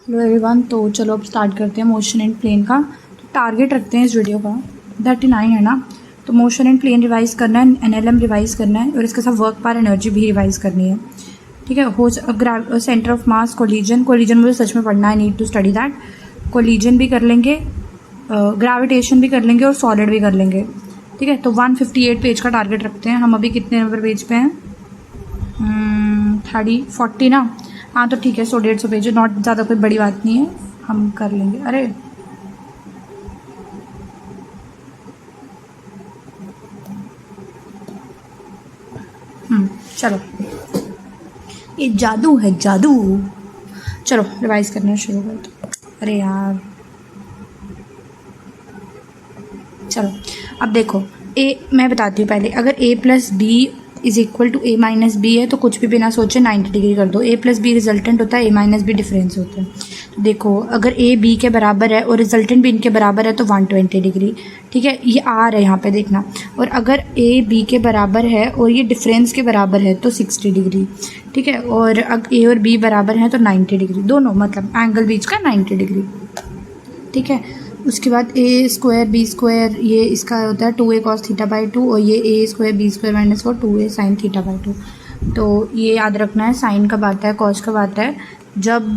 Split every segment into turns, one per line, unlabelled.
Hello everyone, तो चलो अब स्टार्ट करते हैं मोशन एंड प्लेन का। तो टारगेट रखते हैं इस वीडियो का 39 है ना। तो मोशन एंड प्लेन रिवाइज करना है, एनएलएम रिवाइज करना है और इसके साथ वर्क पार एनर्जी भी रिवाइज करनी है। ठीक है। हो सेंटर ऑफ मास, कोलिजन मुझे सच में पढ़ना है, need to study that. Collision भी कर लेंगे, ग्रेविटेशन भी कर लेंगे और सॉलिड भी कर लेंगे। ठीक है। तो 158 पेज का टारगेट रखते हैं। हम अभी कितने नंबर पेज पे हैं? 40 ना। हाँ तो ठीक है, 100-150 पेज, नॉट ज़्यादा कोई बड़ी बात नहीं है, हम कर लेंगे। अरे चलो, ये जादू है जादू। चलो रिवाइज करना शुरू कर दो। अरे यार चलो, अब देखो मैं बताती हूँ पहले। अगर a plus b is equal to a minus b है तो कुछ भी बिना सोचे 90 डिग्री कर दो। a प्लस बी रिजल्टेंट होता है, a माइनस बी डिफरेंस होता है। तो देखो, अगर a b के बराबर है और रिजल्टेंट भी इनके बराबर है तो 120 डिग्री। ठीक है, ये r है यहाँ पे देखना। और अगर a b के बराबर है और ये डिफरेंस के बराबर है तो 60 डिग्री। ठीक है, और अगर a और b बराबर है तो 90 डिग्री, दोनों मतलब एंगल बीच का 90 डिग्री। ठीक है, उसके बाद a स्क्वायर बी स्क्वायर, ये इसका होता है 2a cos थीटा बाई 2 और ये a square b square minus 4 2a sine theta by 2। तो ये याद रखना है, साइन कब आता है, कॉस कब आता है। जब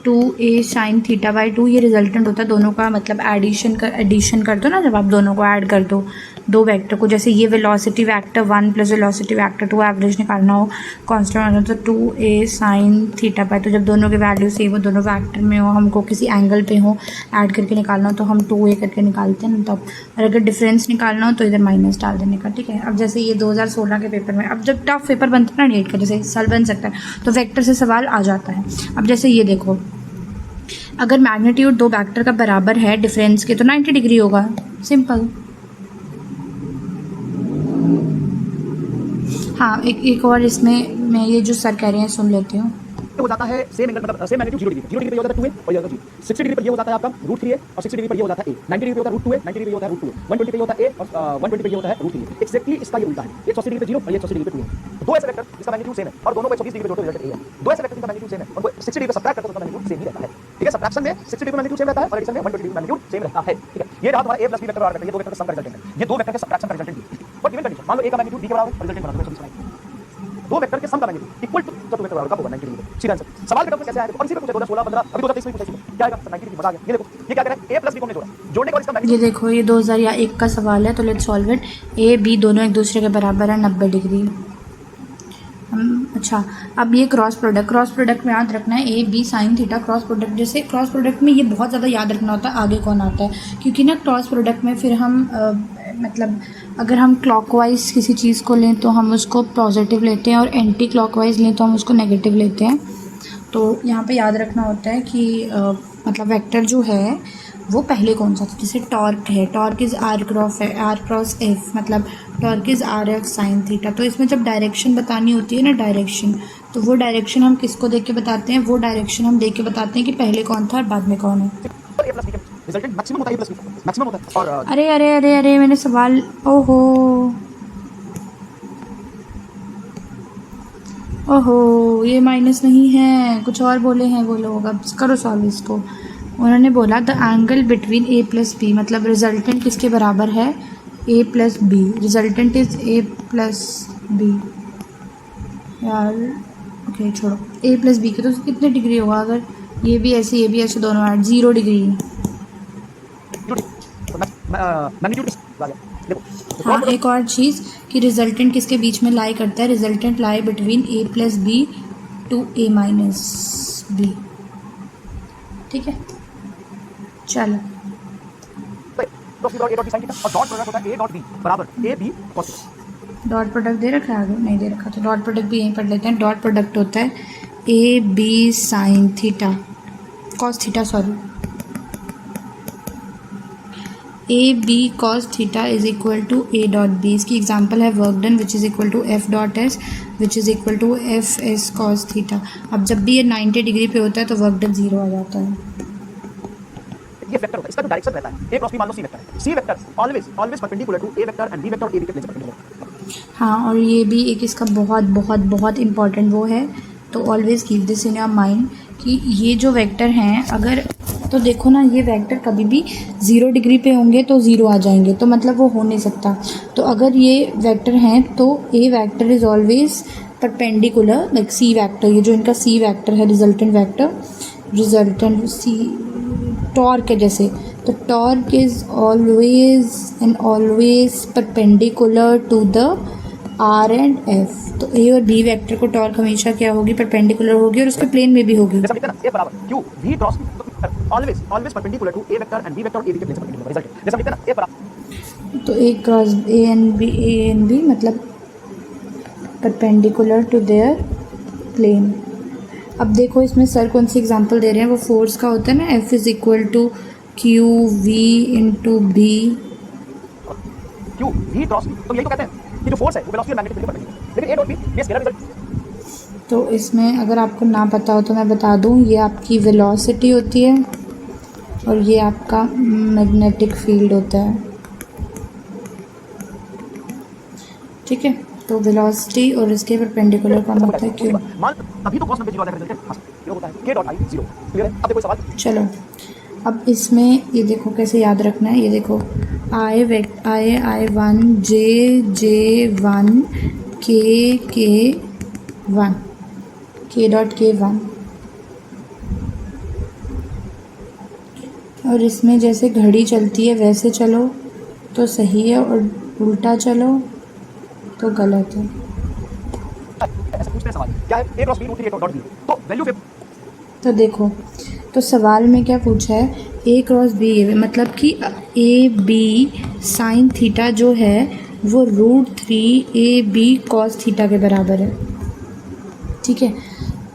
2a साइन थीटा बाई 2 ये रिजल्टेंट होता है दोनों का, मतलब एडिशन कर दो ना, जब आप दोनों को ऐड कर दो दो वेक्टर को, जैसे ये velocity vector 1 plus velocity vector 2 average निकालना हो, कांस्टेंट होना, तो 2a साइन थीटा बाई, तो जब दोनों के वैल्यू सेम हो, दोनों वेक्टर में हो, हमको किसी एंगल पे हो, ऐड करके निकालना हो तो हम 2a करके निकालते हैं तब। और अगर डिफरेंस निकालना हो तो इधर माइनस डाल देने का। ठीक है, अब जैसे ये 2016 के पेपर में, अब जब टफ पेपर बनता है ना नीट का, जैसे इस साल बन सकता है, तो वेक्टर से सवाल आ जाता है। अब जैसे ये देखो, अगर मैग्नीट्यूड दो वेक्टर का बराबर है डिफरेंस के तो 90 डिग्री होगा, सिंपल। हाँ, एक और इसमें मैं ये जो सर कह रहे हैं सुन लेती हूँ।
हो जाता है सेम एंगल, मतलब सेम मैग्नीट्यूड 0 डिग्री पे हो जाता है 2a और ये होता है 60 डिग्री पर ये हो जाता है आपका √3a और 60 डिग्री पर ये हो जाता है a, 90 डिग्री पे होता है √2a, 90 डिग्री पे होता है √2a, 120 पे ये होता है a और 120 पे ये होता है √3a। एक्जेक्टली इसका ये उल्टा है, ये 180 डिग्री पे 0 और ये 180 डिग्री पे 2 है। दो ऐसे वेक्टर जिसका मैग्नीट्यूड सेम है और दोनों को 120 डिग्री पे जोड़ते रिजल्ट a है। दो ऐसे वेक्टर जिनका मैग्नीट्यूड सेम है उनको 60 डिग्री पे सबट्रैक्ट करते तो उसका मैग्नीट्यूड सेम ही रहता है। ठीक है, सबट्रैक्शन में 60 डिग्री पे मैग्नीट्यूड सेम रहता है और एडिशन में 120 डिग्री पे मैग्नीट्यूड सेम रहता है। ठीक है, ये रहा तुम्हारा a प्लस b वेक्टर और r वेक्टर, ये दो वेक्टर का सम का रिजल्टेंट है, ये दो वेक्टर के सबट्रैक्शन का रिजल्टेंट है। बट गिवन कंडीशन, मान लो a का मैग्नीट्यूड b के बराबर है, रिजल्टेंट बराबर है 120। दो वेक्टर के सम का मैग्नीट्यूड इक्वल टू दो वेक्टर बराबर होगा 90 डिग्री। सीधा आंसर। सवाल बेटा कैसे आया, कौन सी पे पूछा 2016 15 अभी 2023 में पूछा, क्या आएगा 90 डिग्री। मजा आ गया। ये देखो, ये क्या कह रहा है, a प्लस b को हमने जोड़ा, जोड़ने के बाद इसका मैग्नीट्यूड, ये
देखो ये 2001 का सवाल है, तो let's solve it. a b दोनों एक दूसरे के बराबर है 90 डिग्री। अच्छा, अब ये क्रॉस प्रोडक्ट में याद रखना है a b sine theta cross product. जैसे क्रॉस प्रोडक्ट में ये बहुत ज़्यादा याद रखना होता है आगे कौन आता है, क्योंकि ना क्रॉस प्रोडक्ट में फिर हम मतलब अगर हम क्लॉकवाइज किसी चीज़ को लें तो हम उसको पॉजिटिव लेते हैं और एंटी क्लॉकवाइज लें तो हम उसको नेगेटिव लेते हैं। तो यहाँ पे याद रखना होता है कि मतलब वेक्टर जो है वो पहले कौन सा था। जैसे टॉर्क है, torque is R cross F, मतलब torque is R F sine theta. तो इसमें जब डायरेक्शन बतानी होती है ना, डायरेक्शन, तो वो डायरेक्शन हम किसको देख के बताते हैं, वो डायरेक्शन हम देख के बताते हैं कि पहले कौन था और बाद में कौन है।
रिजल्टेंट मैक्सिमम होता है, प्लस मैक्सिमम होता है। और
अरे अरे अरे अरे मैंने सवाल, ओहो ओहो, ये माइनस नहीं है, कुछ और बोले हैं वो लोग। अब करो सॉल्व इसको। उन्होंने बोला the angle between a plus b, मतलब रिजल्टेंट किसके बराबर है, a plus b, resultant is a plus b. यार ओके छोड़ो, a प्लस बी के तो कितने डिग्री होगा, अगर ये भी ऐसे दोनों ऐड 0 डिग्री। हाँ, एक और चीज़ कि रिजल्टेंट किसके बीच में लाई करता है, resultant lie between a plus b to a minus b. ठीक है, चलो डॉट प्रोडक्ट दे रखा है आगे, नहीं दे रखा, तो डॉट प्रोडक्ट भी यहीं पढ़ लेते हैं। डॉट प्रोडक्ट होता है A B sine theta cos theta, sorry, A B cos theta is equal to A dot B. इसकी एग्जांपल है work done which is equal to F dot S which is equal to F S cos theta. अब जब भी ये 90 degree पे होता है तो वर्क डन 0 आ जाता है।
ये वेक्टर होता है, इसका जो डायरेक्शन रहता है, a क्रॉस b मान लो c वेक्टर है, c vector always perpendicular to a vector and b vector और a b के प्लेन से परपेंडिकुलर।
हाँ, और ये भी एक इसका बहुत बहुत बहुत इंपॉर्टेंट वो है, तो always keep this in your mind कि ये जो वेक्टर हैं अगर, तो देखो ना ये वेक्टर कभी भी 0 डिग्री पे होंगे तो 0 आ जाएंगे, तो मतलब वो हो नहीं सकता। तो अगर ये वेक्टर हैं तो A vector is always perpendicular like C vector, ये जो इनका सी वेक्टर है रिजल्टेंट वेक्टर, रिजल्टेंट सी टॉर्क है जैसे, तो torque is always and always perpendicular to the R and F. तो ए और बी वेक्टर को टॉर्क हमेशा क्या होगी, परपेंडिकुलर होगी और उसके प्लेन में भी होगी।
जैसा लिखते हैं ना, ए बराबर Q V cross always perpendicular to A vector and B vector और ए बी के प्लेन से परपेंडिकुलर रिजल्ट। जैसा लिखते हैं ना, ए बराबर
तो A cross A and B मतलब परपेंडिकुलर टू देयर प्लेन। अब देखो इसमें सर कौन सी एग्जांपल दे रहे हैं, वो फोर्स का होता है ना, F is equal to Q V into B.
Q V cross, तो यही तो कहते हैं कि जो फोर्स है वो वेलोसिटी और मैग्नेटिक फील्ड के परपेंडिकुलर, लेकिन ए डॉट बी ये स्केलर रिजल्ट।
तो इसमें अगर आपको ना पता हो तो मैं बता दूं, ये आपकी वेलोसिटी होती है और ये आपका मैग्नेटिक फील्ड होता है, ठीक है। तो वेलोसिटी और इसके परपेंडिकुलर का मतलब है क्यों।
मान तभी तो cos 90 जीरो आ जाएगा रिजल्ट, ये होता है k डॉट i 0। क्लियर है? अब देखो सवाल,
चलो अब इसमें ये देखो कैसे याद रखना है, ये देखो I1 J1 K1 K dot K1, और इसमें जैसे घड़ी चलती है वैसे चलो तो सही है और उल्टा चलो तो गलत है।
ऐसा पूछते हैं सवाल क्या है, a cross b root 3 dot b, तो वैल्यू
तो देखो तो सवाल में क्या पूछा है, ए क्रॉस बी ए, मतलब कि ए बी साइन थीटा जो है वो √3 ए बी कॉस थीटा के बराबर है, ठीक है।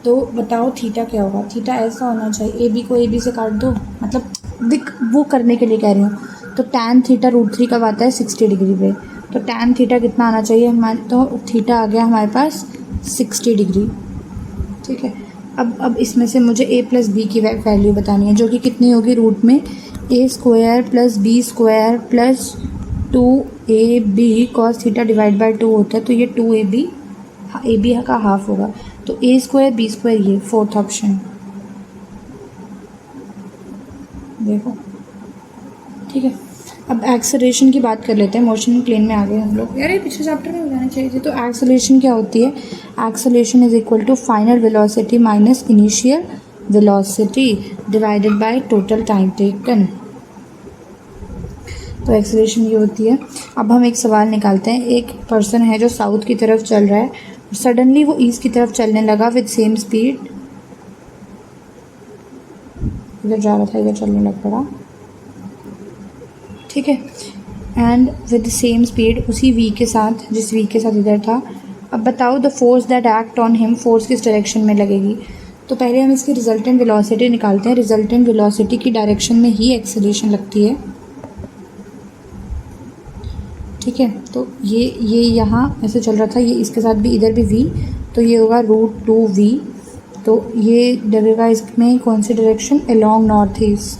तो बताओ थीटा क्या होगा, थीटा ऐसा होना चाहिए, ए बी को ए बी से काट दो, मतलब दिख वो करने के लिए कह रही हूँ। तो टैन थीटा √3 कब आता है, 60 डिग्री पे, तो टैन थीटा कितना आना चाहिए हमारे, तो थीटा आ गया हमारे पास 60 डिग्री, ठीक है। अब इसमें से मुझे a प्लस बी की वैल्यू बतानी है, जो कि कितनी होगी, रूट में a² plus b² plus 2ab cos theta divide by 2 होता है, तो ये 2ab का हाफ होगा, तो a² b² ये फोर्थ ऑप्शन, देखो ठीक है। अब एक्सेलरेशन की बात कर लेते हैं, मोशन प्लेन में आ गए हम लोग, यार ये पिछले चैप्टर में हो जाना चाहिए थी। तो एक्सेलरेशन क्या होती है, acceleration is equal to final velocity minus initial velocity divided by total time taken. तो एक्सेलरेशन ये होती है। अब हम एक सवाल निकालते हैं, एक पर्सन है जो साउथ की तरफ चल रहा है, सडनली वो ईस्ट की तरफ चलने लगा विद सेम स्पीड, इधर जा रहा था इधर चलने लग पड़ा, ठीक है, and with the same speed उसी v के साथ, जिस v के साथ इधर था। अब बताओ the force that act on him, force किस डायरेक्शन में लगेगी। तो पहले हम इसकी रिजल्टेंट वेलोसिटी निकालते हैं, रिजल्टेंट वेलोसिटी की डायरेक्शन में ही एक्सेलरेशन लगती है, ठीक है। तो ये यहाँ ऐसे चल रहा था, ये इसके साथ भी इधर भी v, तो ये होगा √2v, तो ये लगेगा इसमें कौन सी direction, along north east,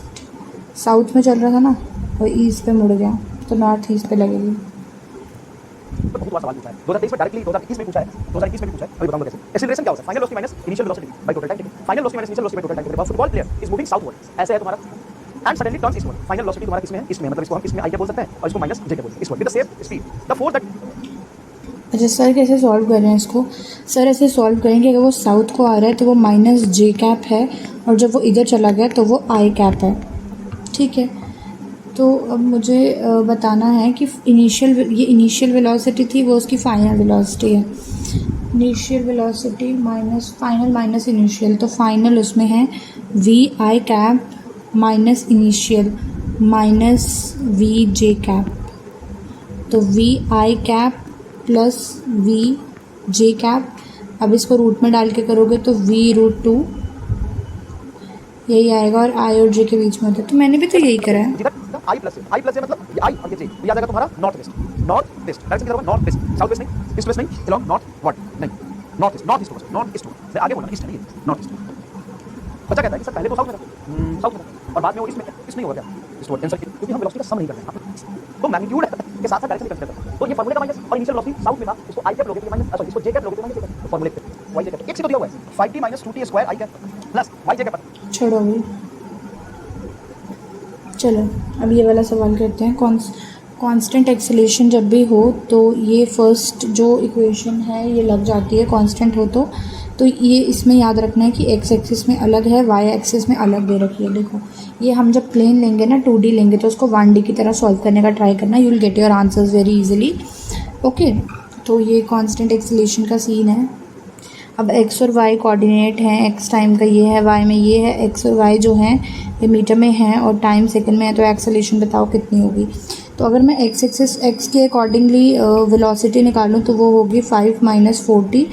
south में चल रहा था ना और ईस्ट पे मुड़ गया, तो नॉर्थ ईस्ट पे लगेगी।
बहुत बार सवाल पूछा है 2023 में, डायरेक्टली 2021 में पूछा है, 2021 में भी पूछा है, अभी बताऊंगा कैसे। एक्सेलरेशन क्या होता है, final velocity minus initial velocity bye total time taken, final velocity minus initial velocity bye total time taken, football player is moving southward, ऐसे है तुम्हारा, and suddenly turns eastward, final velocity तुम्हारा किसमें है, इसमें, मतलब इसको हम इसमें आई क्या बोल सकते हैं और इसको माइनस जे क्या बोल सकते हैं, eastward with the same speed, the force that.
अच्छा सर कैसे सॉल्व कर रहे हैं इसको, सर ऐसे सॉल्व करेंगे, अगर वो साउथ को आ रहा है तो वो -j है, और जब वो इधर चला गया तो वो i है, ठीक है। तो अब मुझे बताना है कि इनिशियल वेलोसिटी थी, वो उसकी फाइनल वेलोसिटी है, initial velocity minus final minus initial, तो फाइनल उसमें है vi minus initial minus vj, तो vi प्लस vj, अब इसको रूट में डाल के करोगे तो v√2 यही आएगा, और i और j के बीच में होता है, तो मैंने भी तो यही करा है।
आई प्लस है मतलब ये आई और ये जे, ये आ जाएगा तुम्हारा नॉर्थ वेस्ट डायरेक्शन क्या होगा, नॉर्थ वेस्ट, साउथ वेस्ट नहीं, ईस्ट वेस्ट नहीं, अलोंग नॉर्थ व्हाट नहीं, नॉर्थ ईस्ट होगा, मैं आगे बोला ईस्ट नहीं, नॉर्थ ईस्ट। बच्चा कहता है कि सर पहले तो साउथ में था और बाद में वो इसमें होगा क्या, ईस्टवर्ड आंसर, क्योंकि हम वेलोसिटी का सम नहीं कर रहे हैं, तो मैग्नीट्यूड के साथ साथ डायरेक्शन कंसीडर करते हैं। तो ये फार्मूले का माइनस, और इनिशियल वेलोसिटी साउथ में था, इसको आई कैप लोगे तो माइनस, सॉरी इसको जे कैप लोगे तो माइनस, तो फार्मूले वही जे कैप, एक x तो दिया हुआ है 5t minus 2t square I cap plus y j cap.
छोड़ो अभी, चलो अब ये वाला सवाल करते हैं। कांस्टेंट एक्सेलेरेशन जब भी हो तो ये फर्स्ट जो इक्वेशन है ये लग जाती है, कांस्टेंट हो तो ये इसमें याद रखना है कि एक्स एक्सिस में अलग है, वाई एक्सिस में अलग दे रखी है। देखो ये हम जब प्लेन लेंगे ना 2D लेंगे तो उसको 1D की तरह सॉल्व करने का ट्राई करना, you will get your answers very easily. Okay, तो ये कांस्टेंट एक्सेलेरेशन का सीन है। अब एक्स और वाई कोऑर्डिनेट हैं, एक्स टाइम का ये है, वाई में ये है। एक्स और वाई जो हैं ये मीटर में हैं और टाइम सेकंड में है, तो एक्सेलेरेशन बताओ कितनी होगी। तो अगर मैं एक्स एक्सिस एक्स के अकॉर्डिंगली वेलोसिटी निकालूं तो वो होगी 5 माइनस 4t,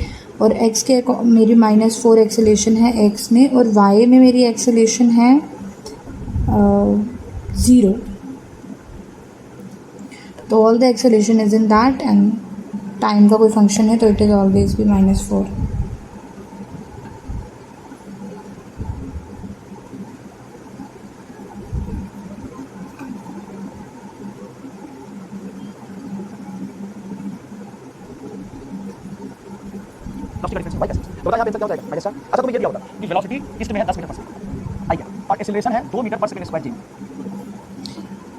और एक्स के मेरी -4 एक्सेलेरेशन है एक्स में, और वाई में मेरी एक्सेलेरेशन है 0। तो all the acceleration is in that, and time का कोई फंक्शन है तो इट इज़ ऑलवेज भी -4।
तो बता यहाँ पे क्या हो जाएगा माइनस। अच्छा तो ये दिया होगा कि वेलोसिटी ईस्ट में है 10 मीटर पर सेकंड आई है और एक्सेलरेशन है 2 मीटर पर सेकंड स्क्वायर जी।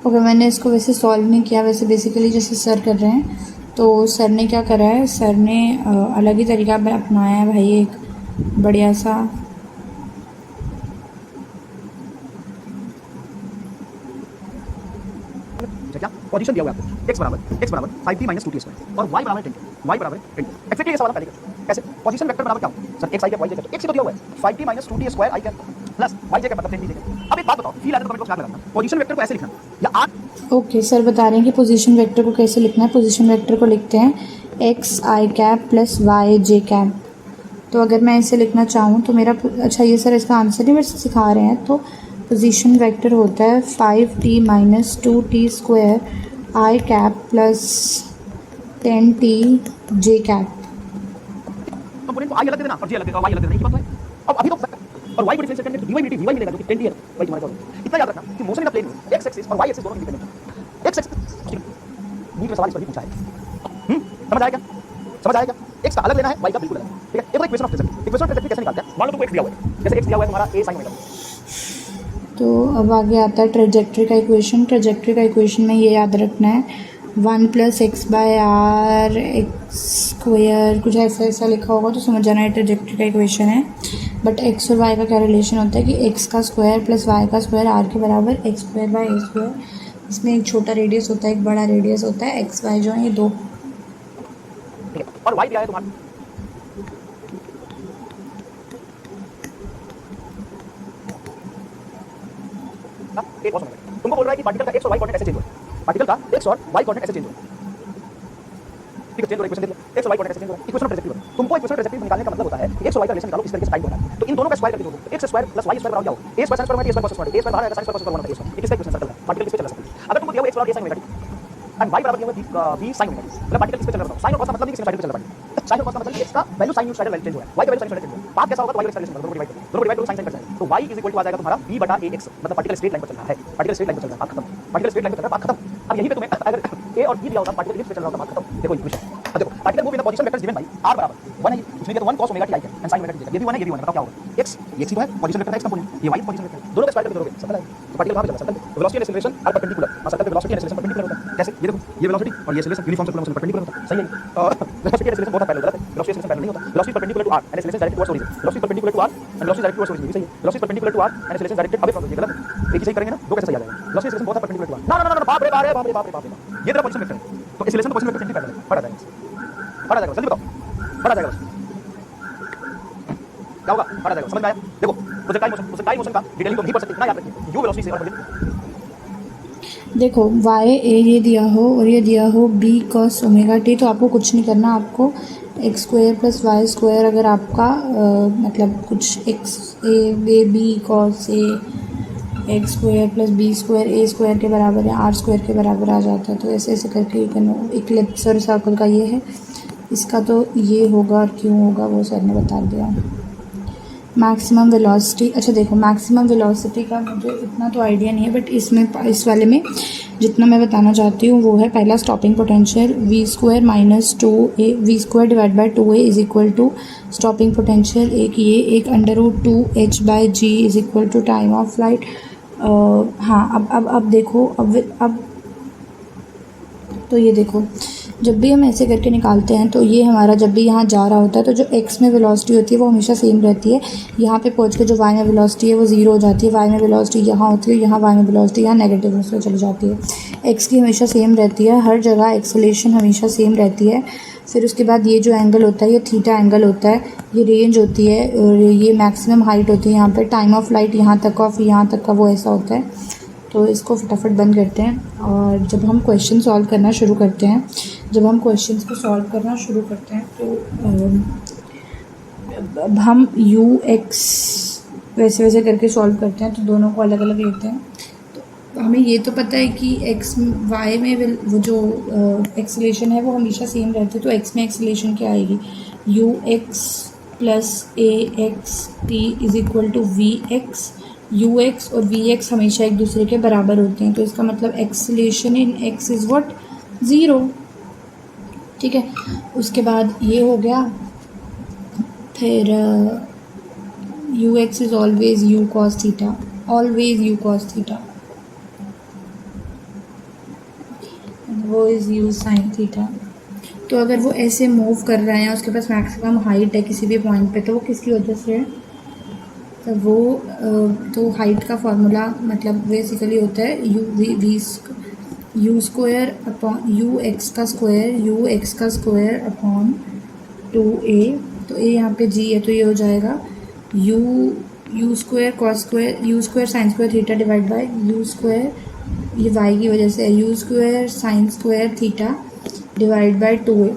ओके, मैंने इसको वैसे सॉल्व नहीं किया, वैसे बेसिकली जैसे सर कर रहे हैं। तो सर ने क्या करा है, सर ने अलग ही तरीका अपनाया है भाई, एक बढ़िया सा।
क्या पोजीशन दिया हुआ है आपको x बराबर 5t माइनस 2t स्क्वायर और y बराबर 10, y बराबर 10। एक्जेक्टली ये सवाल पहले कैसे पोजीशन वेक्टर बराबर क्या हो sir, x i cap y j cap, x ही तो दिया हुआ है 5t minus 2t square i cap plus y j cap मतलब 10t कैप। अब एक बात बताओ, फील आता है तो कमेंट बॉक्स में लगाना, पोजीशन वेक्टर को ऐसे लिखना या आप।
ओके, सर बता रहे हैं कि पोजीशन वेक्टर को कैसे लिखना है। पोजीशन वेक्टर को लिखते हैं एक्स आई कैप प्लस वाई जे कैप। तो अगर मैं इसे लिखना चाहूँ तो मेरा, अच्छा ये सर इसका आंसर नहीं बस सिखा रहे हैं। तो पोजीशन वेक्टर होता है 5t minus 2t square I cap plus 10t J cap.
Component को i अलग दे देना और j अलग दे देना, y अलग दे देना, एक बात है। अब अभी तो और y को डिफरेंशिएट करने तो dy dt vy मिलेगा जो कि 10t है, वही तुम्हारा जवाब। इतना याद रखना कि मोशन इन द प्लेन में x एक्सिस और y एक्सिस दोनों इंडिपेंडेंट है। x एक्सिस नीट में सवाल इस पर भी पूछा है, समझ आया क्या? समझ आया क्या? x का अलग लेना है, y का बिल्कुल अलग, ठीक है। ये तो equation of trajectory, equation of trajectory कैसे निकालते हैं? मान लो तुमको x दिया हुआ है, जैसे x दिया हुआ है तुम्हारा a sin ओमेगा।
तो अब आगे आता है ट्रेजेक्ट्री का इक्वेशन। ट्रेजेक्ट्री का इक्वेशन में ये याद रखना है 1 + x/r एक्स स्क्वायर, कुछ ऐसा लिखा होगा तो समझ जाना है ट्रेजेक्ट्री का इक्वेशन है। बट x और y का क्या रिलेशन होता है कि x का स्क्वायर प्लस y का स्क्वायर r के बराबर x² इसमें एक छोटा रेडियस होता है, एक बड़ा रेडियस होता है। x y जो है ये दो,
ठीक है। और y दिया है तुम्हारा एक और समझ, तुमको बोल रहा है कि पार्टिकल का x और y कोऑर्डिनेट ऐसे चेंज हो रहा है, पार्टिकल का x और y कोऑर्डिनेट ऐसे चेंज हो रहा है, ठीक है। चेंज हो रहा है, इक्वेशन दे दिया x और y कोऑर्डिनेट ऐसे चेंज हो रहा है, इक्वेशन ऑफ ट्रेजेक्टरी। तुमको इक्वेशन ऑफ ट्रेजेक्टरी निकालने का मतलब होता है कि x और y का रिलेशन निकालो, इस तरीके से टाइप होता है। तो इन दोनों का स्क्वायर करके दो, x square plus y square बराबर क्या हो, a square sin square minus a square cos square, a square बाहर आएगा sin स्क्वायर cos स्क्वायर 1 होता है। ये किसका इक्वेशन सर्कल है, पार्टिकल किस पे चल रहा है। अगर तुमको दिया हुआ x बराबर a sin omega t and y बराबर दिया हुआ b sin ओमेगा t, मतलब पार्टिकल किस पे चल रहा है। sin और cos का मतलब नहीं कि साइड पे चल रहा है, sin और cos का मतलब x का value sin unit value change हो रहा है, y का वैल्यू sin यूनिट चेंज हो रहा है। पाथ कैसा होगा तो y का एक्सेलरेशन दोनों डिवाइड करो sin sin कर जाएगा। तो y आ जाएगा तुम्हारा b/ax, मतलब पार्टिकल स्ट्रेट लाइन पर चल रहा है, पार्टिकल स्ट्रेट लाइन पर चल रहा है, खत्म। पार्टिकल स्ट्रेट लाइन पर चल रहा है, खत्म। अब यहीं पे तुम्हें अगर a और b दिया होता, पार्टिकल किस पे चल रहा होता, खत्म। देखो इक्वेशन, अब देखो particle move in the position vectors given by r बराबर 1 है, इसमें दिया तो 1 cos ओमेगा t आई है एंड sin ओमेगा t, ये भी 1 है, ये भी 1 है, बताओ क्या होगा। x ये तो है पोजीशन वेक्टर का x कंपोनेंट, ये y पोजीशन वेक्टर, दोनों का स्क्वायर करके दोगे सर्कल है। तो पार्टिकल कहां पे चल रहा है, circle. Velocity and acceleration are perpendicular, और सर्कल पे वेलोसिटी एंड एक्सेलरेशन परपेंडिकुलर होता है। कैसे, ये देखो ये वेलोसिटी और ये acceleration uniform circular motion perpendicular होता है, सही है। और वेलोसिटी एंड एक्सेलरेशन बहुत पैरेलल, गलत है। वेलोसिटी एक्सेलरेशन पैरेलल नहीं होता, velocity perpendicular to r and acceleration directed towards origin, velocity perpendicular to r and velocity directed towards origin, सही है। Velocity perpendicular to r and acceleration directed away from origin, गलत है। एक ही सही करेंगे ना, दो कैसे सही आ जाएगा। वेलोसिटी एक्सेलरेशन बहुत परपेंडिकुलर टू r, ना बाप रे बाप रे बाप रे बाप रे बाप रे, ये तेरा पोजीशन वेक्टर है, तो एक्सेलरेशन तो पोजीशन वेक्टर पैरेलल है, पढ़ा जाएगा जल्दी बताओ, पढ़ा जाएगा क्या होगा, पढ़ा जाएगा, समझ में आया। देखो प्रोजेक्टाइल मोशन का डिटेलिंग तो नहीं पढ़ सकते, इतना याद रखिए u वेलोसिटी से और
देखो y a ये दिया हो और ये दिया हो b cos ओमेगा t, तो आपको कुछ नहीं करना, आपको X square plus Y square, अगर आपका मतलब कुछ X A B cos A X square plus B square A square के बराबर है, आर स्क्वायर के बराबर आ जाता है। तो ऐसे ऐसे करके इक्लिप्स और सर्कल का ये है, इसका तो ये होगा और क्यों होगा वो सर ने बता दिया। मैक्सिमम वेलोसिटी, अच्छा देखो मैक्सिमम वेलोसिटी का मुझे इतना तो आइडिया नहीं है, बट इसमें इस वाले में जितना मैं बताना चाहती हूँ वो है पहला stopping potential V square minus 2a V square divide by 2a is equal to stopping potential एक ये एक √2h/g is equal to time of flight. हाँ अब देखो अब तो ये देखो जब भी हम ऐसे करके निकालते हैं तो ये हमारा जब भी यहाँ जा रहा होता है तो जो x में वेलोसिटी होती है वो हमेशा सेम रहती है। यहाँ पे पहुँच के जो y में वेलोसिटी है वो ज़ीरो हो जाती है। y में वेलोसिटी यहाँ होती है, यहाँ y में वेलोसिटी यहाँ नेगेटिव में चली जाती है। x की हमेशा सेम रहती है, हर जगह एक्सेलेरेशन हमेशा सेम रहती है। फिर उसके बाद ये जो एंगल होता है ये थीटा एंगल होता है, ये रेंज होती है और ये मैक्सिमम हाइट होती है। यहाँ पर टाइम ऑफ फ्लाइट यहाँ तक का वो ऐसा होता है। तो इसको फटाफट बंद करते हैं और जब हम क्वेश्चन सॉल्व करना शुरू करते हैं तो अब हम x वैसे करके सॉल्व करते हैं तो दोनों को अलग अलग लेते हैं। तो हमें ये तो पता है कि y में वो जो एक्सेलेरेशन है वो हमेशा सेम रहती है। तो x में एक्सेलेरेशन क्या आएगी, ux plus axt is equal to vx। ux और vx हमेशा एक दूसरे के बराबर होते हैं, तो इसका मतलब acceleration in x is what, zero. ठीक है, उसके बाद ये हो गया। फिर ux is always u cos theta, always u cos theta, वो इज़ u sin थीटा। तो अगर वो ऐसे मूव कर रहे हैं, उसके पास मैक्सिमम हाइट है किसी भी पॉइंट पे, तो वो किसकी वजह से है, तो वो तो हाइट का फार्मूला मतलब बेसिकली होता है यू स्क्वायर अपॉन ux का स्क्वायर अपॉन 2a। तो a यहाँ पे g है तो ये हो जाएगा you square cos square you square sine square theta divide by you square, ये y की वजह से है, you square sine square theta divide by 2a।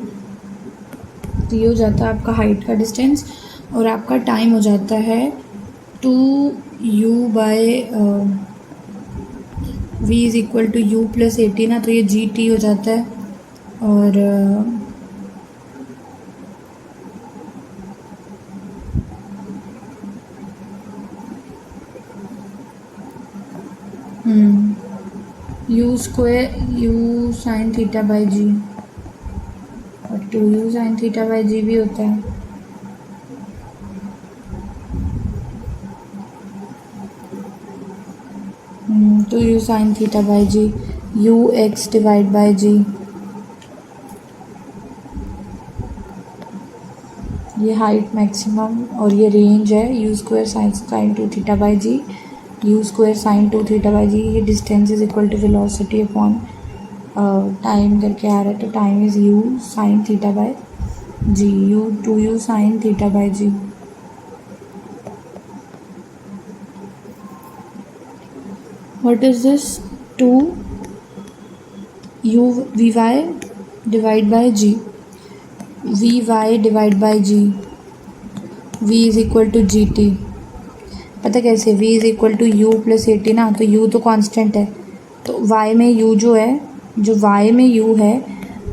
तो ये हो जाता है आपका हाइट का डिस्टेंस और आपका टाइम हो जाता है 2u by v is equal to u plus 80 ना, तो ये gt हो जाता है। और u square u sine theta by g और 2u sign theta by g भी होता है। तो u sine theta by G ux divide by G, ये हाइट मैक्सिमम और ये रेंज है u square sine 2 theta by G, u square sine 2 theta by G. ये distance is equal to velocity upon time करके आ रहा है, तो time is u sine theta by G, u sine theta by G. What is this, 2u vy divide by g, vy divide by g, v is equal to gt। पता कैसे, v is equal to u plus 80 ना, तो u तो constant है, तो y में u जो है, जो y में u है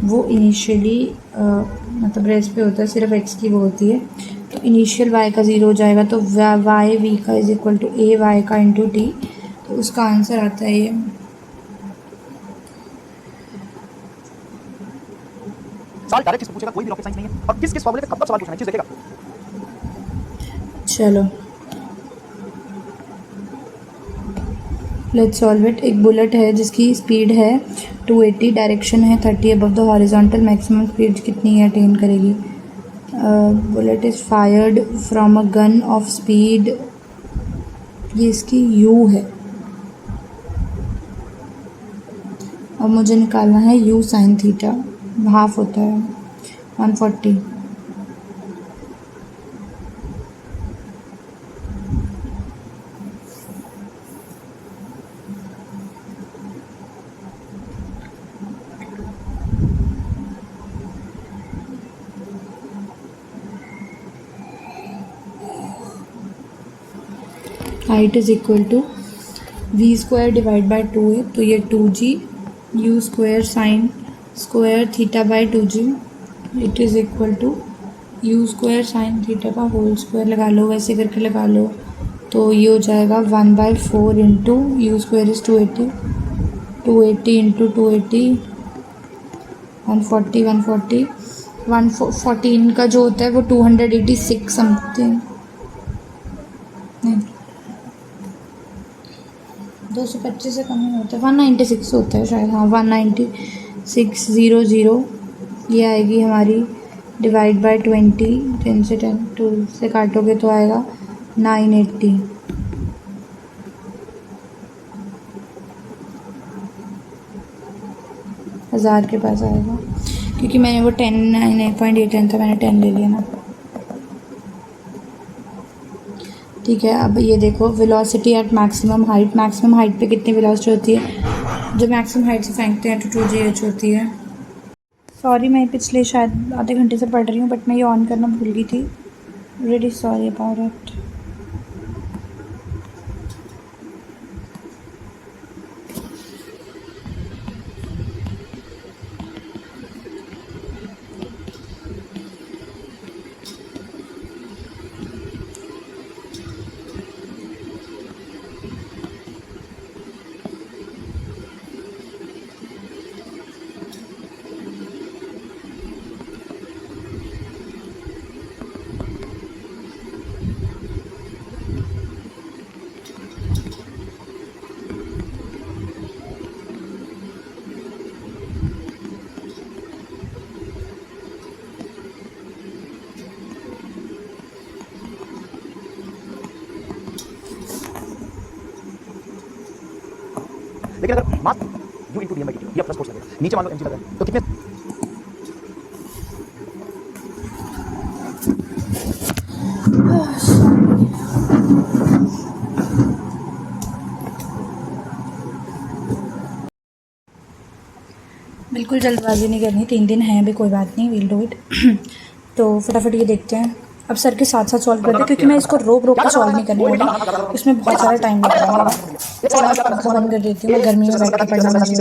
वो इनिशियली मतलब रेस पे होता है, सिर्फ x की वो होती है, तो इनिशियल y का ज़ीरो हो जाएगा, तो y v का is equal to a y का इंटू t। तो उसका आंसर आता है ये।
सवाल डायरेक्ट किससे पूछेगा, कोई भी रॉकेट साइंस नहीं है, और किस फॉर्मूले पे कब सवाल पूछना है चीज देखेगा।
चलो लेट्स सॉल्व इट। एक बुलेट है जिसकी स्पीड है 280, डायरेक्शन है 30 above the horizontal, maximum speed कितनी है अटेन करेगी। Bullet is fired from a gun of speed, ये इसकी u है, अब मुझे निकालना है u साइन थीटा, हाफ होता है 140। Height is equal to V square divide by 2a, तो ये 2g u square sine square theta by 2g, it is equal to u square sine theta का होल स्क्वायर लगा लो, वैसे करके लगा लो, तो ये हो जाएगा 1/4 into you square is 280 280 into 280 140 140 114 का जो होता है वो 286 समथिंग, नहीं 225 से कम नहीं होता, 196 होता है शायद, हाँ 19600। ये आएगी हमारी डिवाइड बाय 20, 10 से 10 2 से काटोगे तो आएगा 980। हज़ार के पास आएगा, क्योंकि मैंने वो 9.8 था, मैंने 10 ले लिया ना। ठीक है, अब ये देखो वेलोसिटी एट मैक्सिमम हाइट पे कितनी वेलोसिटी होती है, जो मैक्सिमम हाइट से फेंकते हैं तो 2gh होती है। सॉरी, मैं पिछले शायद आधे घंटे से पढ़ रही हूँ, बट मैं ये ऑन करना भूल गई थी। Really sorry about it.
लेकिन अगर मास u into dm by dt, ये प्लस फोर्स लगेगा, नीचे मान लो mg लगा है, तो कितने
बिल्कुल जल्दबाजी नहीं करनी, 3 दिन है अभी, कोई बात नहीं, वील डू इट। तो फटाफट ये देखते हैं, अब सर के साथ साथ सॉल्व करते हैं, क्योंकि मैं इसको रोक के सॉल्व नहीं करने वाली, इसमें बहुत सारा टाइम लग रहा है। आँखें बंद कर देती हूँ, गर्मी में बैठ के पढ़ना मुझे।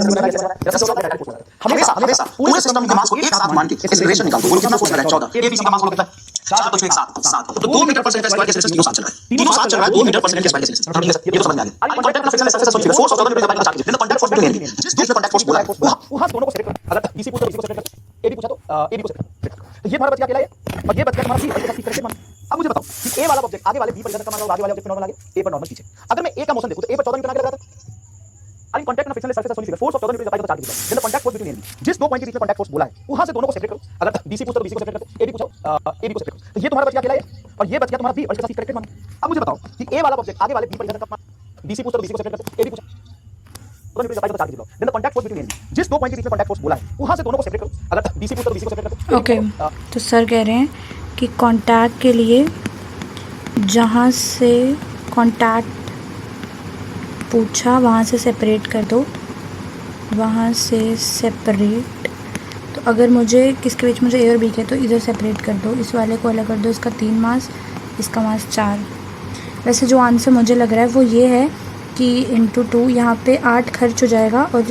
हमेशा हमेशा पूरे सिस्टम के मास को एक साथ मान के इस रिलेशन निकाल दो। बोलो कितना फोर्स लग रहा है? 14। एबीसी का मास हो कितना है? 4 तो 1 7 तो 2 मीटर पर सेकंड स्क्वायर के सेल्सियस तीनों साथ चल रहा है। तीनों साथ चल रहा है 2 मीटर पर सेकंड के स्क्वायर के सेल्सियस। ठीक है, ये तो समझ में आ गया। कांटेक्ट का फ्रिक्शन स्ट्रेस सोल्व कीजिए। Force of 14 metre by 4 in the contact force between enemy. जिस कांटेक्ट फोर्स बोला है
वहां दोनों को सेलेक्ट करो। अगर डीसी पूछा तो डीसी को सेलेक्ट करो, एबी पूछा तो एबी को सेलेक्ट करो। तो ये तुम्हारा बच गया अकेला है, और ये बच गया तुम्हारा सी, और ये सी करेक्ट मान। अब मुझे बताओ कि ए वाला ऑब्जेक्ट आगे वाले बी पर ज्यादा कम आगे वाले ऑब्जेक्ट पे नॉर्मल आगे, ए पर नॉर्मल पीछे। अगर मैं ए का मोशन देखूं तो ए पर 14 मीटर आगे लगा था। आई कांटेक्ट ना फ्रिक्शनलेस सरफेस सोल्व कीजिए। फोर्स ऑफ 14 मीटर बाय 4 कीजिए। Then the contact force between enemy. जिस दो पॉइंट के बीच में कांटेक्ट फोर्स बोला है वहां से दोनों को सेपरेट करो। अगर डीसी पूछा तो डीसी को सेपरेट करो, एबी पूछा एबी को सेपरेट करो। तो ये तुम्हारा बच गया अकेला है, और ये बच गया तुम्हारा बी, और इसका सी करेक्ट मान। अब मुझे बताओ कि ए वाला ऑब्जेक्ट आगे वाले बी पर ज्यादा कम डीसी पूछा तो डीसी को सेपरेट करो, एबी पूछा then the contact force between enemy. जिस दो पॉइंट के बीच में कांटेक्ट फोर्स बोला है वहां से दोनों को सेपरेट करो। अगर डीसी पूछा तो डीसी को सेपरेट करो।
ओके, तो सर कह रहे हैं कि कांटेक्ट के लिए जहाँ से कांटेक्ट पूछा वहाँ से सेपरेट कर दो, वहाँ से सेपरेट। तो अगर मुझे किसके बीच मुझे ए और बी के, तो इधर सेपरेट कर दो, इस वाले को अलग कर दो, इसका 3 मास, इसका मास 4। वैसे जो आंसर मुझे लग रहा है वो ये है कि इंटू 2 यहाँ पे 8 खर्च हो जाएगा, और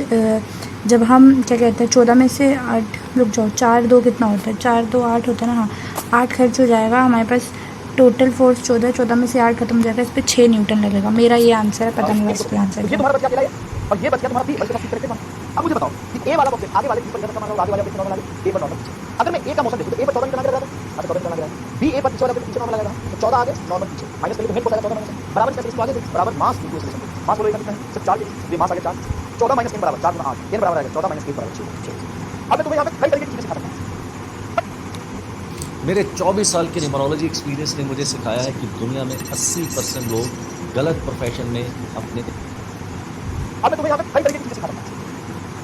जब हम क्या कहते हैं 14 में से 8, रुक जाओ, 4 2 कितना होता है, 4 2 8 होता है ना, हाँ 8 खर्च हो जाएगा। हमारे पास टोटल फोर्स 14 में से 8 खत्म हो जाएगा, इस पर 6 न्यूटन लगेगा। मेरा ये आंसर है, पता नहीं इस पे आंसर
ये
क्या।
तुम्हारा बच गया अकेला है, और ये बच गया तुम्हारा बी, और इसका सी करेक्ट मान। अब मुझे बताओ कि ए वाला ऑब्जेक्ट आगे वाले बी पर ज्यादा कम आगे वाले ऑब्जेक्ट पे नॉर्मल आगे, ए पर नॉर्मल पीछे। अगर मैं ए का मोशन देखूं तो ए पर 14 मीटर आगे लगा था, अच्छा 14 मीटर आगे लगा। बी ए पर पीछे वाला पीछे नॉर्मल लगेगा, तो 14 आगे नॉर्मल पीछे, माइनस करेंगे तो हेड फोर्स आएगा 14 माइनस बराबर इसका इसको आगे बराबर मास इनटू एक्सेलरेशन। मास बोलो कितना है, सिर्फ 4 ये मास आ गया 4, 14 माइनस 3 बराबर 4 गुना 8, 3 बराबर आएगा 14 माइनस 1 बराबर 6। अब मैं तुम्हें यहां पे कई तरीके की चीजें सिखा सकता हूं।
मेरे 24 साल के न्यूमरोलॉजी एक्सपीरियंस ने मुझे सिखाया है कि दुनिया में 80% लोग गलत प्रोफेशन में अपने
अब मैं तुम्हें यहां पे कई तरीके की चीजें सिखा सकता हूं,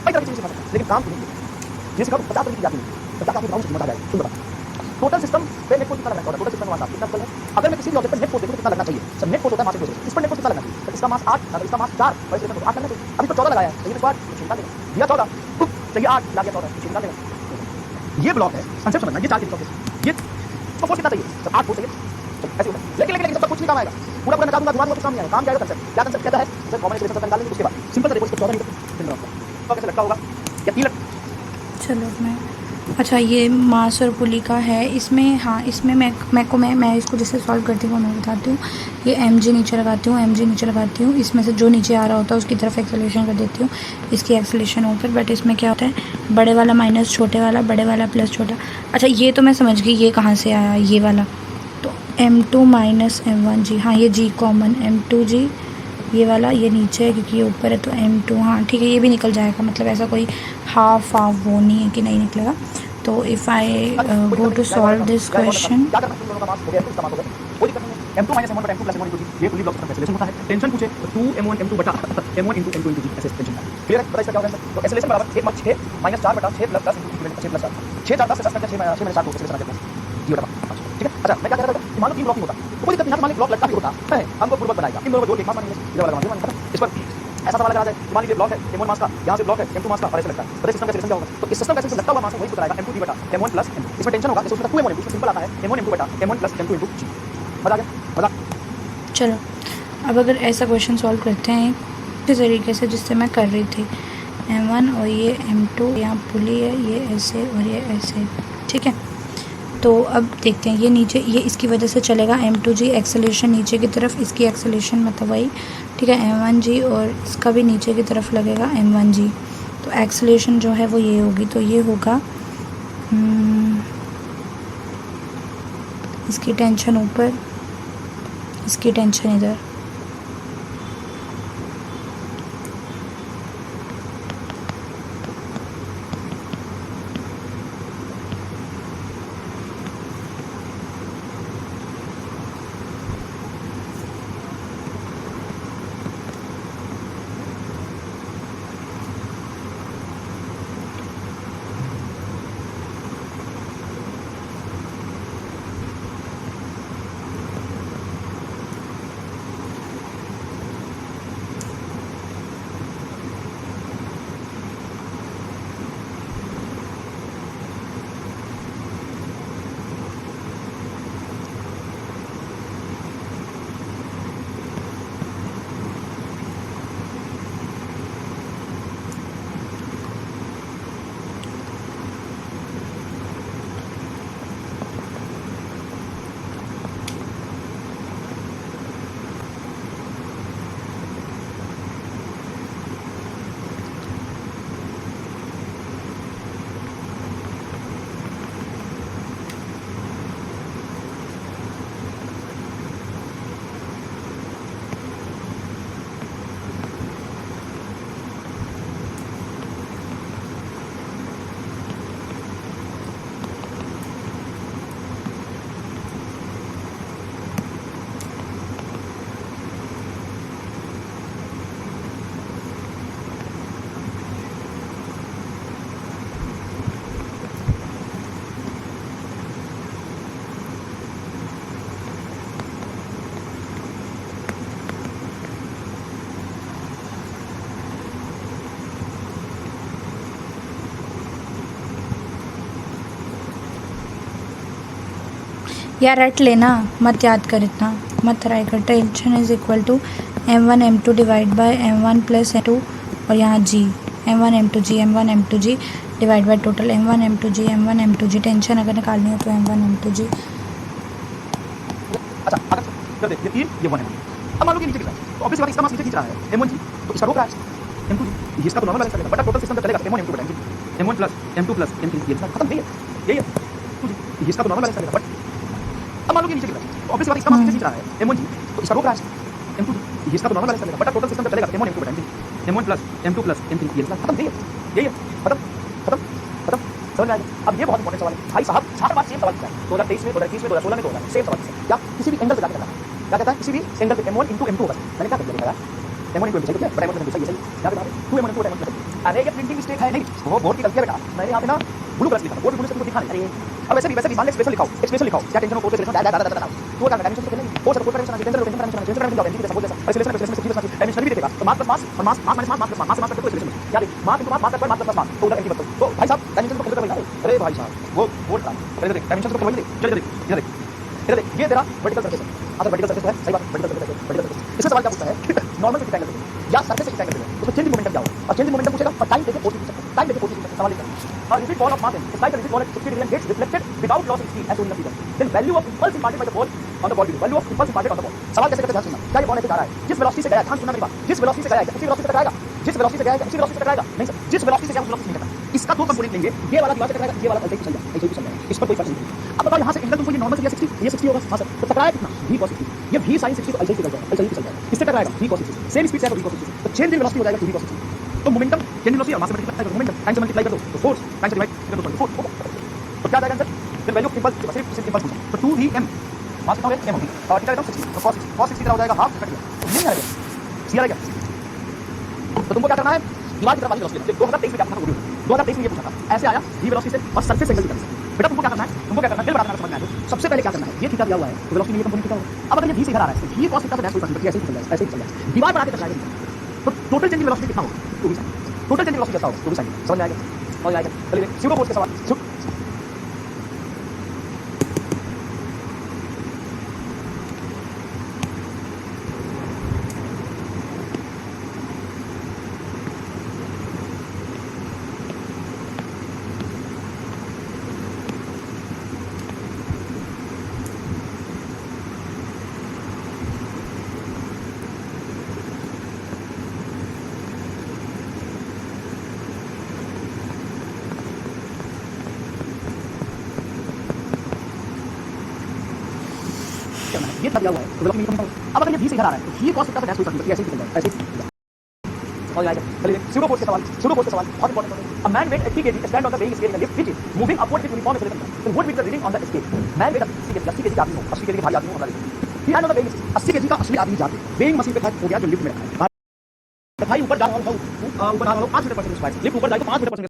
कई तरीके की चीजें सिखा सकता हूं, लेकिन काम तुम्हें ये सिखाऊं 50 तरीके की जाती है, 50 आपको बताऊं मजा आएगा। तुम बता टोटल सिस्टम पे नेट फोर्स कितना लगना है, टोटल सिस्टम का मास कितना है। अगर मैं किसी भी ऑब्जेक्ट पर नेट फोर्स देखूं तो कितना लगना चाहिए, सब नेट फोर्स होता है मास इक्वल, इस पर नेट फोर्स कितना लगना चाहिए, तो इसका मास 8, इसका मास 4, और इसका 8 लगना चाहिए। अभी तो 14 लगाया है, तो ये तो 8 चिंता देगा, दिया 14 चाहिए 8 ला गया 14 चिंता देगा। ये ब्लॉक है, कंसेप्ट समझना, ये 4 के ब्लॉक ये तो फोर्स कितना चाहिए, सब 8 फोर्स चाहिए, ऐसे होगा। लेकिन सबका कुछ नहीं काम आएगा, पूरा पूरा नचा दूंगा दिमाग में कुछ काम नहीं आएगा। काम क्या है कंसेप्ट, क्या कंसेप्ट कहता है, सर कॉमन इक्वेशन निकाल लेंगे, उसके बाद सिंपल सा देखो इसको 14 मीटर फिर तो कैसे लगता होगा या 3
चलो मैं अच्छा, ये मास और पुली का है। इसमें हाँ, इसमें मैं इसको जैसे सॉल्व करती हूँ मैं बताती हूँ। ये mg नीचे लगाती हूँ, mg नीचे लगाती हूँ, इसमें से जो नीचे आ रहा होता है उसकी तरफ एक्सेलरेशन कर देती हूँ, इसकी एक्सेलरेशन ऊपर। बट इसमें क्या होता है, बड़े वाला माइनस छोटे वाला, बड़े वाला प्लस छोटा। अच्छा, ये तो मैं समझ गई ये कहाँ से आया, ये वाला। तो m2 माइनस m1g, हाँ ये g कॉमन, m2g ये वाला, ये नीचे है क्योंकि ये ऊपर है तो m2, हाँ ठीक है, ये भी निकल जाएगा। मतलब ऐसा कोई हाफ वो नहीं है कि नहीं निकलेगा। तो if I go to solve this question,
क्या करना है, तुम दोनों का मास हो गया, इसका मास हो गया, कोई दिक्कत नहीं है। m2 - m1 / m2 + m1 * g, ये पुली ब्लॉक सिस्टम एक्सेलरेशन होता है। टेंशन पूछे तो 2m1 m2 बटा m1 * m2 * g ऐसे टेंशन है। क्लियर है? बता इसका क्या होगा आंसर। तो एक्सेलरेशन बराबर 1 + 6 - 4 बटा 6 + 10 * 6 + 4, 6 4 10 से 10 करके 6 - 4 को एक्सेलरेशन आ जाता है g बटा 5। ठीक है। अच्छा, मैं क्या कह रहा था कि मान लो 3 ब्लॉक नहीं होता तो कोई दिक्कत नहीं है, मान लो ब्लॉक लटका भी होता है, हमको पूर्वक बनाएगा, इन दोनों को जोड़ के एक मास मान लीजिए, इधर वाला मान लीजिए। इस पर ऐसा सवाल अगर आ जाए, मान लीजिए ब्लॉक है m1 मास का, यहाँ से ब्लॉक है m2 मास का और ऐसे लगता है, तो सिस्टम का एक्सेलरेशन क्या होगा। तो इस सिस्टम का एक्सेलरेशन लगता हुआ मास वही बताएगा m2 g बटा m1 + m2। इसमें टेंशन होगा, इसमें 2m1 m2, सिंपल आता है m1 m2 बटा m1 + m2 * g। मजा आ गया, मजा।
चलो अब अगर ऐसा क्वेश्चन सॉल्व करते हैं इस तरीके से जिससे मैं कर रही थी, m1 और ये m2, यहाँ पुली है, ये ऐसे और ये ऐसे, ठीक है। तो अब देखते हैं, ये नीचे, ये इसकी वजह से चलेगा m2g, एक्सेलरेशन नीचे की तरफ, इसकी एक्सेलरेशन मतलब वही, ठीक है, m1g, और इसका भी नीचे की तरफ लगेगा m1g। तो एक्सेलरेशन जो है वो ये होगी, तो ये होगा इसकी टेंशन ऊपर, इसकी टेंशन इधर। यार रट लेना, मत याद कर, इतना मत ट्राई कर। Tension is equal to m1 m2 divide by m1 + m2 और यहाँ g, m1 m2 g, m1 m2 g divide by total m1 m2 g, m1 m2 g। Tension अगर निकालनी हो तो m1 m2 g।
अच्छा, अगर कर दे ये 3 ये 1 है। अब मान लो कि नीचे गिरा तो ऑब्वियसली बात इसका मास नीचे खींच रहा है m1g, तो इसका रोक रहा है m2g, इसका तो नॉर्मल बैलेंस चलेगा, बट टोटल सिस्टम का चलेगा m1 m2 बटा m1 + m2 + m3, ये खत्म नहीं है, यही है 2g, इसका तो नॉर्मल बैलेंस चलेगा। बट अब मान लो कि नीचे गिरा तो ऑब्वियसली बात इसका मास नीचे खींच रहा है m1g, तो इसका रोक रहा है m2g, इसका तो नॉर्मल बैलेंस चलेगा, बट टोटल सिस्टम का चलेगा m1 m2 बटा m1 + m2 + m3, ये खत्म नहीं है, यही है, खत्म खत्म खत्म। समझ में आएगा। अब ये बहुत इंपॉर्टेंट सवाल है भाई साहब, 4 बार सेम सवाल पूछा है, 2023 में, 2021 में, 2016 में, 2000 सेम सवाल पूछा है। क्या किसी भी एंगल से जाके करना है, क्या कहता है किसी भी एंगल पे m1 * m2 होगा। मैंने क्या कर दिया m1 * m2 सही है, बट m1 * m2 सही है, यहाँ पे 2m1 * m2 बटा m1। अरे ये प्रिंटिंग मिस्टेक है, नहीं वो बोर्ड की गलती है बेटा, मैंने यहाँ पे ना ब्लू कलर से लिखा, बोर्ड ब्लू से तुमको दिखा नहीं। अब वैसे भी मान ले एक्सप्रेशन लिखाओ, क्या टेंशन हो, कोई एक्सप्रेशन तो क्या डायमेंशन तो नहीं हो सकता, कोई डायमेंशन टेंशन डायमेंशन जाओ, एक्सप्रेशन डायमेंशन भी देखेगा, तो मास प्लस मास और मास मास तो एक्सप्रेशन याद है, mass into mass plus mass तो उधर एंटी बदलो। तो भाई साहब डायमेंशन को कैलकुलेट करना, अरे भाई साहब वो बोर्ड का पहले देख डायमेंशन को कैलकुलेट इधर देख ये तेरा वर्टिकल सरफेस है। अगर वर्टिकल सरफेस है, सही बात, वर्टिकल सरफेस इसका सवाल क्या पूछता है, नॉर्मल से कितना एंगल या सरफेस से कितना एंगल है, उसको चेंज इन मोमेंटम क्या होगा, और चेंज इन मोमेंटम पूछेगा और टाइम देके 40 सवाल लिखा rigid ball of mass m is like a rigid ball at 60 degree and gets reflected without loss of speed as shown in the figure. Then value of impulse imparted by the ball on the ball, value of impulse imparted on the ball. सवाल कैसे करते हैं ध्यान सुनना, क्या ये ball ऐसे जा रहा है, जिस वेलोसिटी से गया है, ध्यान सुनना मेरी बात, जिस वेलोसिटी से गया है उसी वेलोसिटी से टकराएगा, जिस वेलोसिटी से गया है उसी वेलोसिटी से टकराएगा, नहीं सर, जिस वेलोसिटी से गया उस वेलोसिटी से नहीं टकराएगा। इसका दो कंपोनेंट लेंगे, ये वाला दीवार से टकराएगा, ये वाला ऐसे ही फिसल जाएगा, ऐसे ही फिसल जाएगा, इस पर कोई फर्क नहीं। अब बताओ यहाँ से एंगल तुमको ये नॉर्मल से लिया 60, ये 60 होगा, हाँ सर, तो टकराया कितना, v cos 60, ये v sin 60 तो ऐसे ही फिसल जाएगा, ऐसे ही फिसल जाएगा, इससे टकराएगा v cos 60, सेम स्पीड से है तो v cos 60, तो चेंज इन वेलोसिटी हो जाएगा v cos 60। तो मोमेंटम चेंज इन वेलोसिटी और मास से मल्टीप्लाई करो, मोमेंटम टाइम से मल्टीप्लाई कर दो तो फोर्स, टाइम से डिवाइड कर दो तो फोर्स होगा, तो क्या आ जाएगा आंसर, फिर वैल्यू ऑफ इंपल्स सिर्फ इंपल्स पूछा, तो 2vm मास कितना होगा m होगी और थीटा एकदम 60, तो cos 60 कितना हो जाएगा, हाफ कट गया, नहीं आ गया, सी आ गया। तो तुमको क्या करना है, दीवार की तरफ वाली वेलोसिटी 2023 में क्या पूछा था, 2023 में ये पूछा था, ऐसे आया v वेलोसिटी से और सरफेस एंगल की तरफ से। बेटा तुमको क्या करना है, तुमको क्या करना है, दिल बढ़ाना समझ में आया, सबसे पहले क्या करना है, ये थीटा दिया हुआ है तो वेलोसिटी में ये कंपोनेंट थीटा होगा। अब अगर ये v से इधर आ रहा है तो v cos थीटा से डैश कोई फर्क नहीं, ऐसे ही चल जाएगा, ऐसे ही चल जाएगा, दीवार पर आके टकराएगा, तो टोटल चेंज इन वेलोसिटी कितना होगा, तो भी टोटल चेंज इन वेलोसिटी कितना होगा, तो भी समझ में आएगा, समझ में आएगा। चलिए स्यूडो फोर्स के सवाल, ये था दिया हुआ है तो वेलोसिटी में कम होगा। अब अगर ये v से इधर आ रहा है तो v cos थीटा से डैश कोई फर्क नहीं, ऐसे ही चल जाएगा, ऐसे ही चल जाएगा, समझ आएगा। चलिए स्यूडो फोर्स के सवाल, स्यूडो फोर्स के सवाल बहुत इंपॉर्टेंट है। A man weight 80 kg stand on the weighing scale in a lift which is moving upward with uniform acceleration, then what will be the reading on the scale? Man weight 80 kg आदमी हो, 80 kg भारी आदमी हो, हमारा ही hand on the weighing 80 kg का असली आदमी जाके वेइंग मशीन पे हो गया जो लिफ्ट में रखा है, भाई ऊपर जा रहा हूं, ऊपर जा रहा हूं 5 मीटर पर सेकंड, लिफ्ट ऊपर जाए तो 5 मीटर पर सेकंड।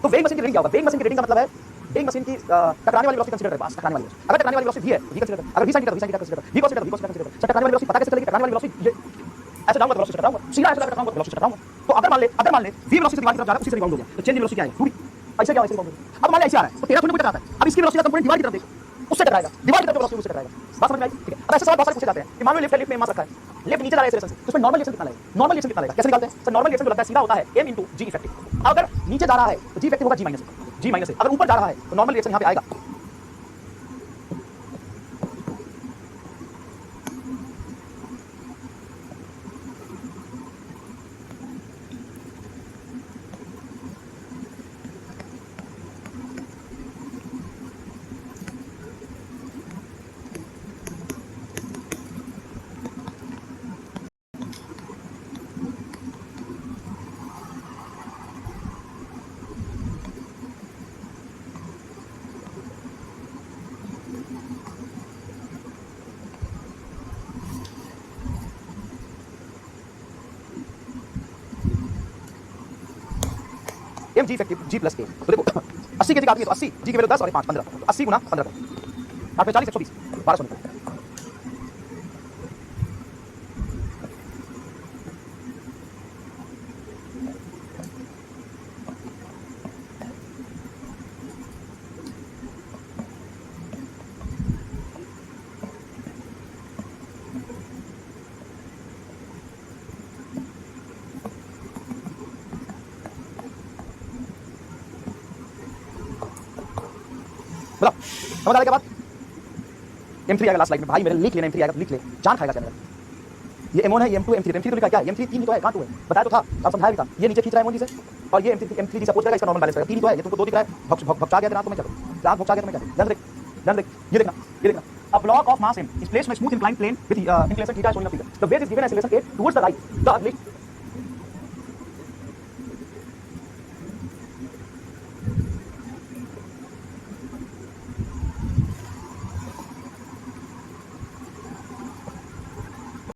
तो वेइंग मशीन की रेटिंग क्या होगा, वेइंग मशीन की रेटिंग का मतलब है वेइंग मशीन की टकराने वाली वेलोसिटी कंसीडर कर, पास टकराने वाली वेलोसिटी, अगर टकराने वाली वेलोसिटी v है v कंसीडर कर, अगर v sin थीटा कंसीडर कर, v cos थीटा कंसीडर कर, टकराने वाली वेलोसिटी पता कैसे चलेगी, टकराने वाली वेलोसिटी ये ऐसे डाउनवर्ड वेलोसिटी टकराऊंगा, सीधा ऐसे टकराऊंगा वेलोसिटी टकराऊंगा। तो अगर मान ले v वेलोसिटी दीवार की तरफ जा रहा है उसी से रिबाउंड हो गया, तो चेंज इन वेलोसिटी क्या है, पूरी ऐसे क्या, ऐसे रिबाउंड हो गया। अब मान ले ऐसे आ रहा है तो तेरा थोड़ी टकराता है, अब इसकी वेलोसिटी का कंपोनेंट दीवार की तरफ देख, उससे टकराएगा, दीवार की तरफ वेलोसिटी उससे टकराएगा, बात समझ में आई, ठीक है। अब ऐसे सवाल बहुत सारे पूछे जाते हैं कि मान लो लिफ्ट में मास रखा है, लिफ्ट नीचे जा रहा है एक्सेलरेशन से, तो उसमें नॉर्मल रिएक्शन कितना लगेगा, नॉर्मल रिएक्शन कितना लगेगा, कैसे निकालते हैं सर, नॉर्मल रिएक्शन जो लगता है सीधा होता है m * g इफेक्टिव। अगर नीचे जा रहा है तो g इफेक्टिव होगा g माइनस a, अगर ऊपर जा रहा है तो नॉर्मल रिएक्शन यहां पे आएगा m g effective g plus a। तो देखो 80 kg का आदमी है तो 80 g की वैल्यू 10 और 5 15, तो 80 गुना 15 8 पे 40 120 1200 निकल। बोला समझ आ रहा है क्या बात, m3 आएगा लास्ट स्लाइड में, भाई मेरे लिख लेना m3 आएगा, लिख ले, जान खाएगा क्या मेरा। ये m1 है, ये m2 m3 तो लिखा क्या है, m3 3 ही तो है, कहां 2 है, बताया तो था, अब समझाया भी था। ये नीचे खींच रहा है m1 से और ये m3 जी सपोज करेगा, इसका नॉर्मल बैलेंस रहेगा, 3 ही तो है, ये तुमको 2 दिख रहा है, भगचा गया रात को मैं क्या करूं, रात भगचा गया तो मैं क्या करूं, ध्यान देख, ये देखना a block of mass m is placed on a smooth inclined plane with inclination theta shown in the figure. The base is given as acceleration a towards the right, the lift